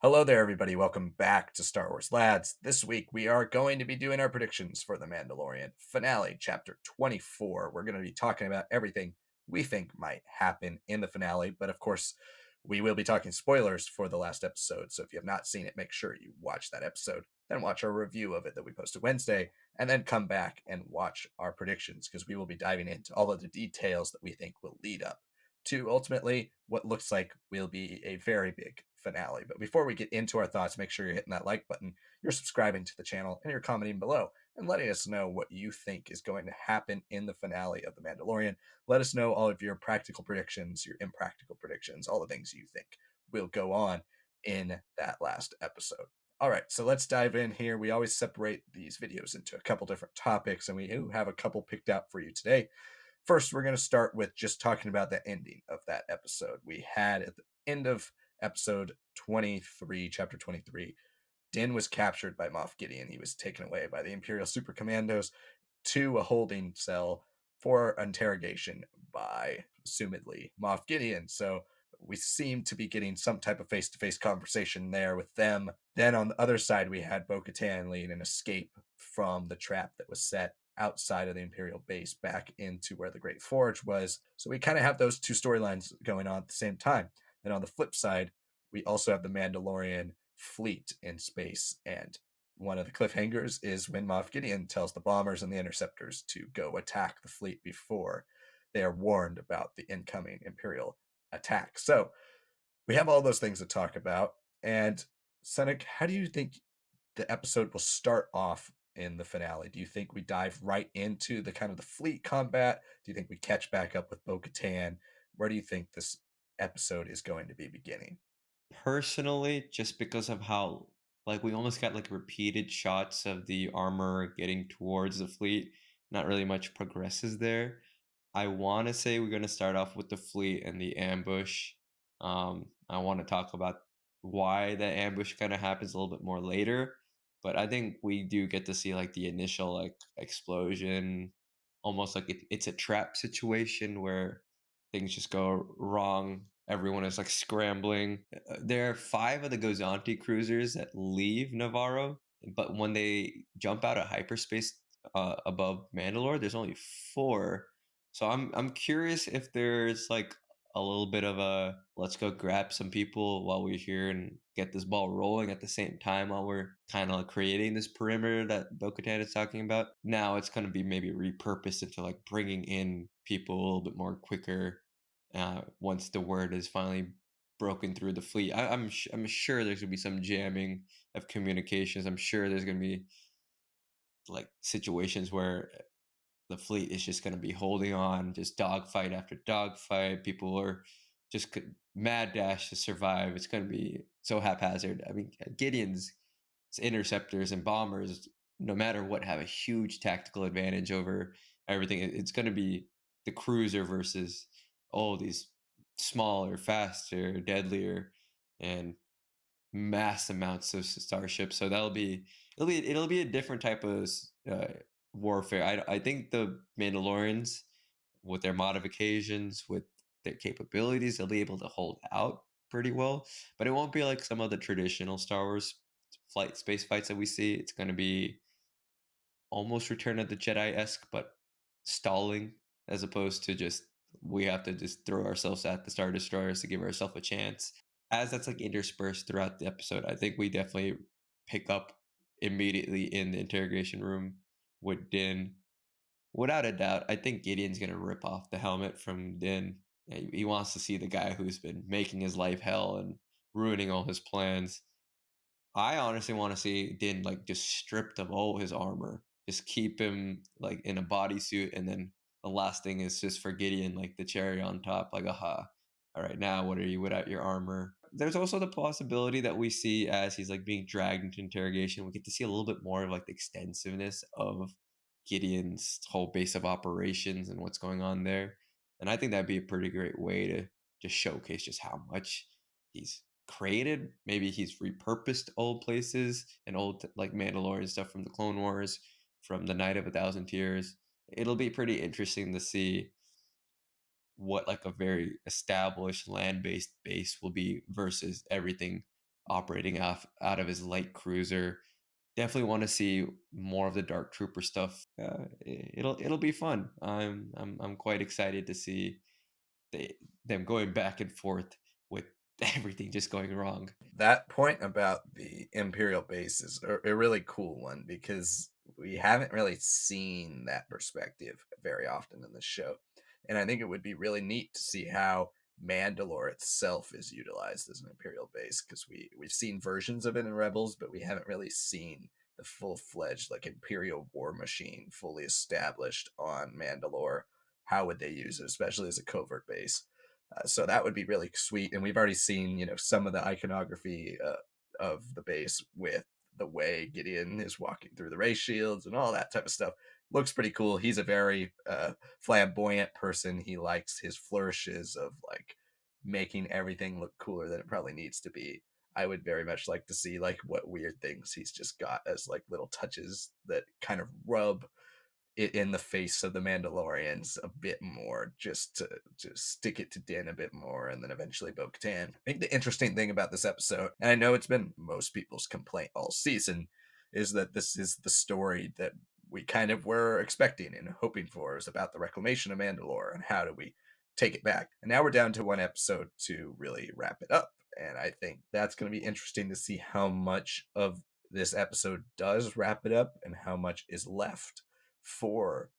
Hello there, everybody. Welcome back to Star Wars Lads. This week we are going to be doing our predictions for The Mandalorian finale, chapter 24. We're going to be talking about everything we think might happen in the finale, but of course, we will be talking spoilers for the last episode. So if you have not seen it, make sure you watch that episode, then watch our review of it that we posted Wednesday, and then come back and watch our predictions because we will be diving into all of the details that we think will lead up to ultimately what looks like will be a very big finale. But before we get into our thoughts, make sure you're hitting that like button, you're subscribing to the channel, and you're commenting below and letting us know what you think is going to happen in the finale of The Mandalorian. Let us know all of your practical predictions, your impractical predictions, all the things you think will go on in that last episode. All right, so let's dive in here. We always separate these videos into a couple different topics, and we do have a couple picked out for you today. First, we're going to start with just talking about the ending of that episode. We had at the end of episode 23, chapter 23, Din was captured by Moff Gideon. He was taken away by the Imperial Super Commandos to a holding cell for interrogation by, assumedly, Moff Gideon. So we seem to be getting some type of face-to-face conversation there with them. Then on the other side, we had Bo-Katan leading an escape from the trap that was set outside of the Imperial base back into where the Great Forge was. So we kind of have those two storylines going on at the same time. And on the flip side, we also have the Mandalorian fleet in space. And one of the cliffhangers is when Moff Gideon tells the bombers and the interceptors to go attack the fleet before they are warned about the incoming Imperial attack. So we have all those things to talk about. And Sanak, how do you think the episode will start off in the finale? Do you think we dive right into the kind of the fleet combat? Do you think we catch back up with Bo-Katan? Where do you think this episode is going to be beginning? Personally, just because of how we almost got repeated shots of the armor getting towards the fleet, not really much progresses there. I want to say we're going to start off with the fleet and the ambush. I want to talk about why the ambush kind of happens a little bit more later, but I think we do get to see the initial explosion, almost like it's a trap situation where things just go wrong. Everyone is scrambling. There are five of the Gozanti cruisers that leave Navarro, but when they jump out of hyperspace above Mandalore, there's only four. So I'm curious if there's a little bit of a let's go grab some people while we're here and get this ball rolling at the same time while we're kind of creating this perimeter that Bo-Katan is talking about. Now it's going to be maybe repurposed into bringing in people a little bit more quicker once the word is finally broken through the fleet. I'm sure there's going to be some jamming of communications. I'm sure there's going to be situations where the fleet is just going to be holding on, just dogfight after dogfight. People are just mad dash to survive. It's going to be so haphazard. I mean, Gideon's interceptors and bombers, no matter what, have a huge tactical advantage over everything. It's going to be the cruiser versus all these smaller, faster, deadlier, and mass amounts of starships. So it'll be a different type of uh, warfare. I think the Mandalorians, with their modifications, with their capabilities, they'll be able to hold out pretty well. But it won't be like some of the traditional Star Wars flight space fights that we see. It's going to be almost Return of the Jedi esque, but stalling as opposed to just we have to just throw ourselves at the Star Destroyers to give ourselves a chance. As that's interspersed throughout the episode, I think we definitely pick up immediately in the interrogation room with Din. Without a doubt, I think Gideon's gonna rip off the helmet from Din. He wants to see the guy who's been making his life hell and ruining all his plans. I honestly want to see Din just stripped of all his armor, just keep him in a bodysuit, and then the last thing is just for Gideon, the cherry on top, aha, all right, now what are you without your armor? There's also the possibility that we see as he's being dragged into interrogation, we get to see a little bit more of the extensiveness of Gideon's whole base of operations and what's going on there. And I think that'd be a pretty great way to just showcase just how much he's created. Maybe he's repurposed old places and old Mandalorian stuff from the Clone Wars, from the Night of a Thousand Tears. It'll be pretty interesting to see what a very established land-based base will be versus everything operating out of his light cruiser. Definitely want to see more of the Dark Trooper stuff. It'll be fun. I'm quite excited to see they them going back and forth with everything just going wrong. That point about the Imperial base is a really cool one because we haven't really seen that perspective very often in the show. And I think it would be really neat to see how Mandalore itself is utilized as an Imperial base because we've seen versions of it in Rebels, but we haven't really seen the full-fledged like Imperial war machine fully established on Mandalore. How would they use it, especially as a covert base? So that would be really sweet. And we've already seen, some of the iconography of the base with the way Gideon is walking through the ray shields and all that type of stuff. Looks pretty cool. He's a very flamboyant person. He likes his flourishes of like making everything look cooler than it probably needs to be. I would very much like to see like what weird things he's just got as like little touches that kind of rub it in the face of the Mandalorians a bit more, just to stick it to Din a bit more, and then eventually Bo-Katan. I think the interesting thing about this episode, and I know it's been most people's complaint all season, is that this is the story that we kind of were expecting and hoping for, is about the reclamation of Mandalore and how do we take it back. And now we're down to one episode to really wrap it up. And I think that's going to be interesting to see how much of this episode does wrap it up and how much is left for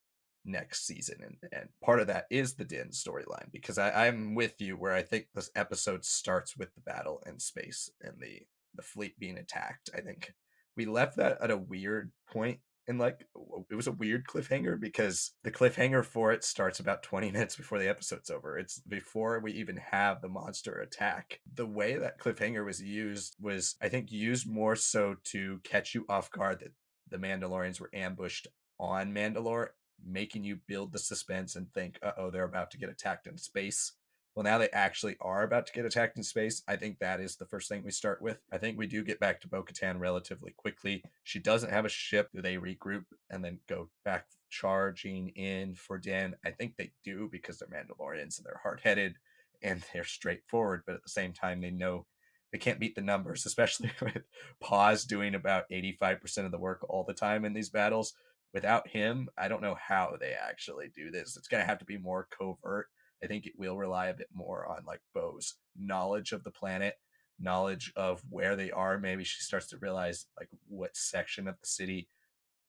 next season. And part of that is the Din storyline, because I'm with you where I think this episode starts with the battle in space and the fleet being attacked. I think we left that at a weird point, and like it was a weird cliffhanger because the cliffhanger for it starts about 20 minutes before the episode's over. It's before we even have the monster attack. The way that cliffhanger was used was, I think, used more so to catch you off guard that the Mandalorians were ambushed on Mandalore, making you build the suspense and think, oh, they're about to get attacked in space. Well, now they actually are about to get attacked in space. I think that is the first thing we start with. I think we do get back to Bo-Katan relatively quickly. She doesn't have a ship. Do they regroup and then go back charging in for Din? I think they do because they're Mandalorians and they're hard-headed and they're straightforward, but at the same time, they know they can't beat the numbers, especially with Paz doing about 85% of the work all the time in these battles. Without him, I don't know how they actually do this. It's going to have to be more covert. I think it will rely a bit more on like Bo's knowledge of the planet, knowledge of where they are. Maybe she starts to realize like what section of the city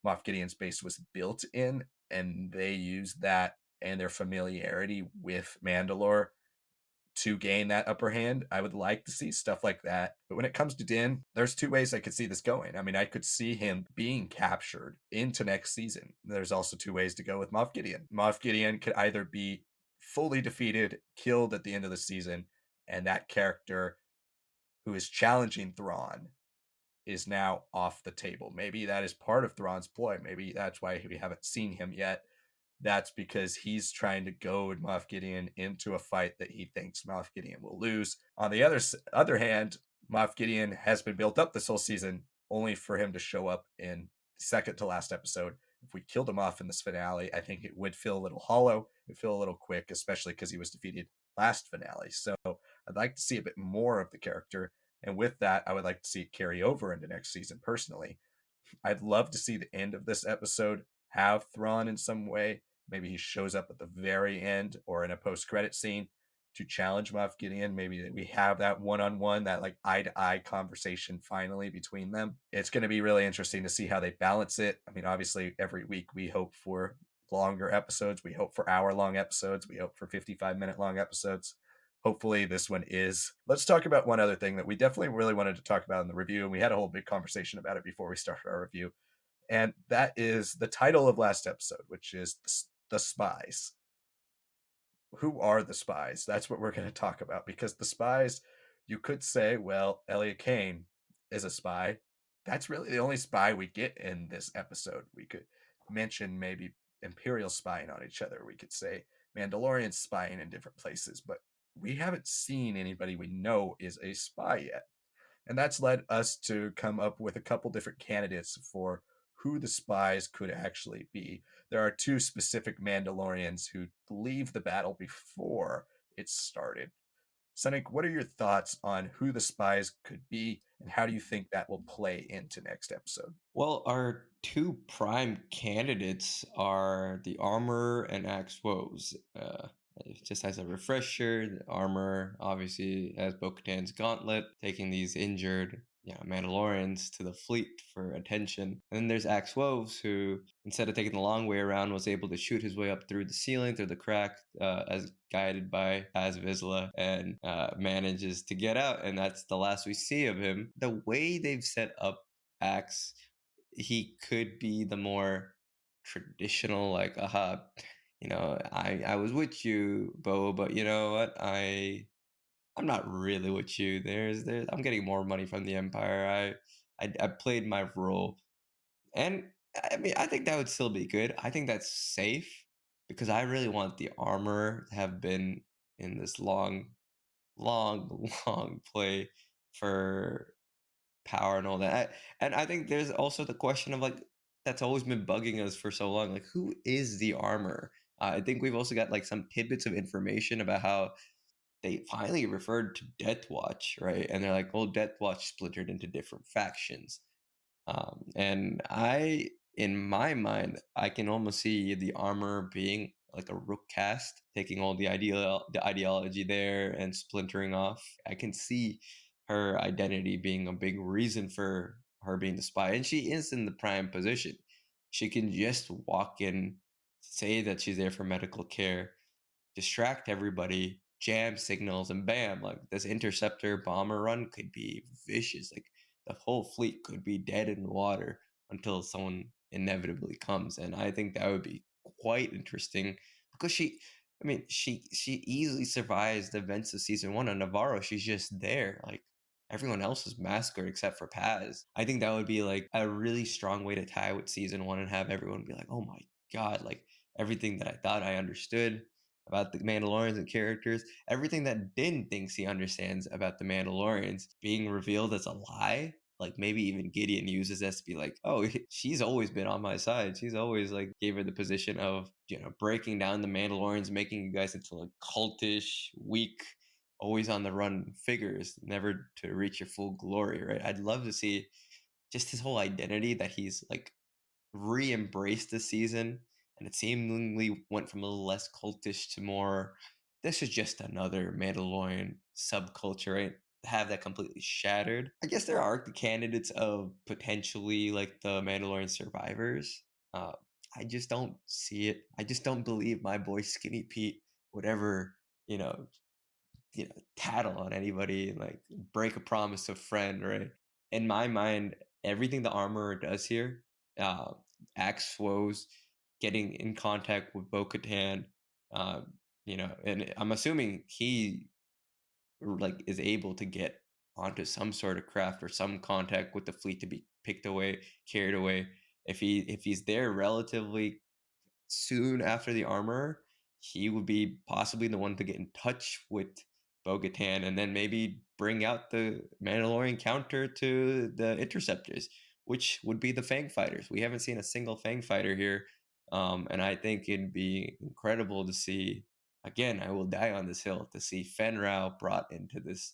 Moff Gideon's base was built in, and they use that and their familiarity with Mandalore to gain that upper hand. I would like to see stuff like that. But when it comes to Din, there's two ways I could see this going. I mean, I could see him being captured into next season. There's also two ways to go with Moff Gideon. Moff Gideon could either be fully defeated, killed at the end of the season, and that character who is challenging Thrawn is now off the table. Maybe that is part of Thrawn's ploy. Maybe that's why we haven't seen him yet. That's because he's trying to goad Moff Gideon into a fight that he thinks Moff Gideon will lose. On the other hand, Moff Gideon has been built up this whole season only for him to show up in the second to last episode. If we killed him off in this finale, I think it would feel a little hollow. It would feel a little quick, especially because he was defeated last finale. So I'd like to see a bit more of the character. And with that, I would like to see it carry over into next season personally. I'd love to see the end of this episode have Thrawn in some way. Maybe he shows up at the very end or in a post-credit scene to challenge Moff Gideon. Maybe we have that one-on-one, that like eye-to-eye conversation finally between them. It's going to be really interesting to see how they balance it. I mean, obviously, every week we hope for longer episodes. We hope for hour-long episodes. We hope for 55-minute long episodes. Hopefully this one is. Let's talk about one other thing that we definitely really wanted to talk about in the review, and we had a whole big conversation about it before we started our review, and that is the title of last episode, which is The Spies. Who are the spies? That's what we're going to talk about, because the spies, you could say, well, Elliot Kane is a spy. That's really the only spy we get in this episode. We could mention maybe Imperial spying on each other. We could say Mandalorian spying in different places, but we haven't seen anybody we know is a spy yet. And that's led us to come up with a couple different candidates for who the spies could actually be. There are two specific Mandalorians who leave the battle before it started. Sanik, what are your thoughts on who the spies could be, and how do you think that will play into next episode? Well, our two prime candidates are the Armor and Axe Woes. Just as a refresher, the Armor obviously has Bo-Katan's gauntlet, taking these injured Mandalorians to the fleet for attention. And then there's Axe Woves, who, instead of taking the long way around, was able to shoot his way up through the ceiling, through the crack, as guided by Az Vizsla, and manages to get out. And that's the last we see of him. The way they've set up Axe, he could be the more traditional, like, aha, I was with you, Bo, but you know what, I'm not really with you. I'm getting more money from the Empire. I played my role. And I mean, I think that would still be good. I think that's safe, because I really want the Armor to have been in this long long play for power and all that. And I think there's also the question of, like, that's always been bugging us for so long. Like, who is the Armor? I think we've also got like some tidbits of information about how they finally referred to Death Watch, right? And they're like, well, Death Watch splintered into different factions. And in my mind, I can almost see the Armor being like a rook cast, taking all the ideology there and splintering off. I can see her identity being a big reason for her being the spy, and she is in the prime position. She can just walk in, say that she's there for medical care, distract everybody, jam signals, and bam, like this interceptor bomber run could be vicious. Like the whole fleet could be dead in the water until someone inevitably comes. And I think that would be quite interesting, because she easily survives the events of season one. On Navarro, she's just there. Like everyone else is massacred except for Paz. I think that would be like a really strong way to tie with season one and have everyone be like, oh my God, like everything that I thought I understood about the Mandalorians and characters, everything that Din thinks he understands about the Mandalorians being revealed as a lie. Like maybe even Gideon uses this to be like, oh, she's always been on my side. She's always like gave her the position of, breaking down the Mandalorians, making you guys into like cultish, weak, always on the run figures, never to reach your full glory, right? I'd love to see just his whole identity that he's like re-embraced this season, and it seemingly went from a little less cultish to more, this is just another Mandalorian subculture, right? Have that completely shattered. I guess there are the candidates of potentially like the Mandalorian survivors. Uh, I just don't see it. I just don't believe my boy Skinny Pete would ever, you know, tattle on anybody and like break a promise to a friend, right? In my mind, everything the Armorer does here, uh, Axe Woes, getting in contact with Bo-Katan, uh, and I'm assuming he like is able to get onto some sort of craft or some contact with the fleet to be picked away, carried away. If he's there relatively soon after the Armorer, he would be possibly the one to get in touch with Bo-Katan and then maybe bring out the Mandalorian counter to the Interceptors, which would be the Fang Fighters. We haven't seen a single Fang Fighter here, and I think it'd be incredible to see. Again, I will die on this hill to see Fen Rao brought into this.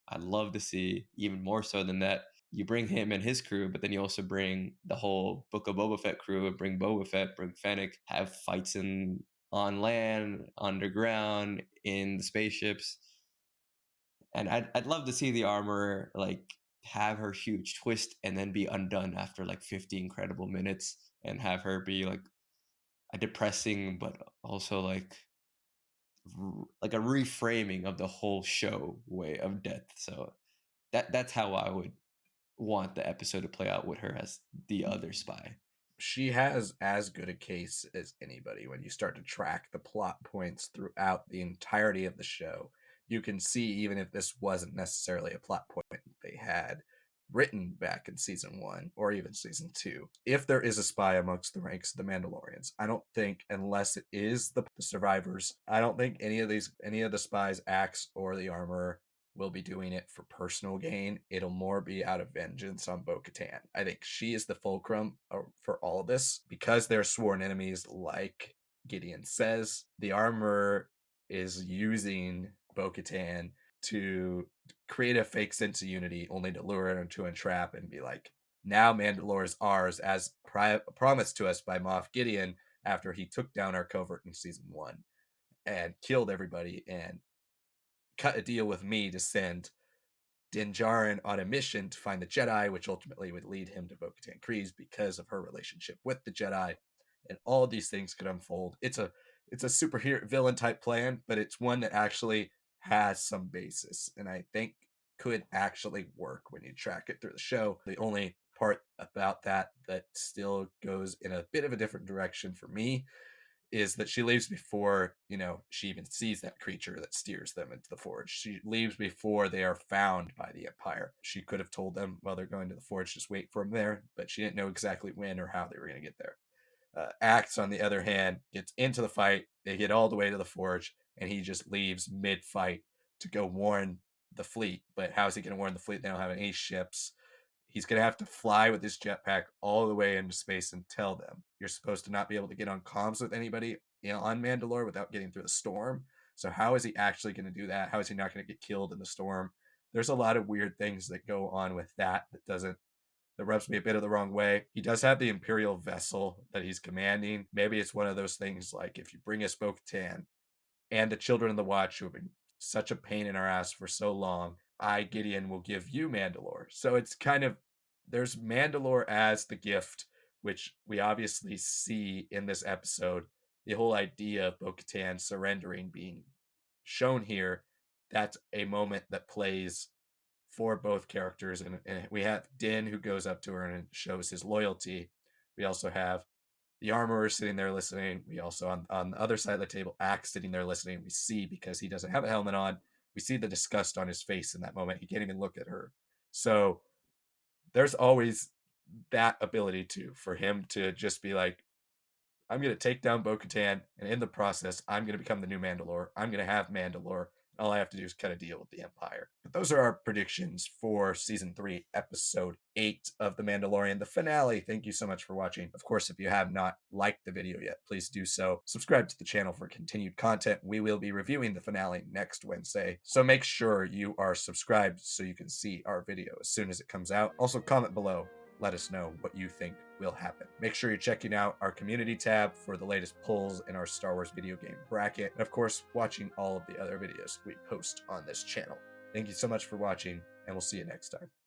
I'd love to see even more so than that, you bring him and his crew, but then you also bring the whole Book of Boba Fett crew, and bring Boba Fett, bring Fennec, have fights on land, underground, in the spaceships. And I'd love to see the Armor like have her huge twist and then be undone after like 50 incredible minutes, and have her be like a depressing but also like a reframing of the whole show way of death. So that's how I would want the episode to play out with her as the other spy. She has as good a case as anybody when you start to track the plot points throughout the entirety of the show. You can see, even if this wasn't necessarily a plot point they had written back in season one or even season two, if there is a spy amongst the ranks of the Mandalorians, I don't think, unless it is the survivors, I don't think any of the spies, Axe or the Armorer, will be doing it for personal gain. It'll more be out of vengeance on Bo Katan. I think she is the fulcrum for all of this because they're sworn enemies, like Gideon says. The Armorer is using Bo Katan to create a fake sense of unity, only to lure her into a trap and be like, now Mandalore is ours, as promised to us by Moff Gideon after he took down our covert in season 1 and killed everybody and cut a deal with me to send Din Djarin on a mission to find the Jedi, which ultimately would lead him to Bo-Katan Kryze because of her relationship with the Jedi. And all of these things could unfold. It's a superhero villain type plan, but it's one that actually has some basis, and I think could actually work when you track it through the show. The only part about that that still goes in a bit of a different direction for me is that she leaves before, she even sees that creature that steers them into the forge. She leaves before they are found by the Empire. She could have told them while they're going to the forge, just wait for them there, but she didn't know exactly when or how they were going to get there. Axe, on the other hand, gets into the fight. They get all the way to the forge, and he just leaves mid-fight to go warn the fleet. But how is he going to warn the fleet? They don't have any ships. He's going to have to fly with his jetpack all the way into space and tell them, you're supposed to not be able to get on comms with anybody on Mandalore without getting through the storm. So how is he actually going to do that? How is he not going to get killed in the storm? There's a lot of weird things that go on with that that rubs me a bit of the wrong way. He does have the Imperial vessel that he's commanding. Maybe it's one of those things like, if you bring us Bo-Katan and the Children of the Watch, who have been such a pain in our ass for so long, I, Gideon, will give you Mandalore. So it's kind of, there's Mandalore as the gift, which we obviously see in this episode. The whole idea of Bo-Katan surrendering being shown here, that's a moment that plays for both characters. And we have Din, who goes up to her and shows his loyalty. We also have the armorer sitting there listening. We also, on the other side of the table, Axe sitting there listening. We see, because he doesn't have a helmet on, we see the disgust on his face in that moment. He can't even look at her. So there's always that ability for him to just be like, I'm going to take down Bo-Katan, and in the process, I'm going to become the new Mandalore. I'm going to have Mandalore. All I have to do is cut a deal with the Empire. But those are our predictions for Season 3, Episode 8 of The Mandalorian, the finale. Thank you so much for watching. Of course, if you have not liked the video yet, please do so. Subscribe to the channel for continued content. We will be reviewing the finale next Wednesday, so make sure you are subscribed so you can see our video as soon as it comes out. Also, comment below. Let us know what you think will happen. Make sure you're checking out our community tab for the latest polls in our Star Wars video game bracket. And of course, watching all of the other videos we post on this channel. Thank you so much for watching, and we'll see you next time.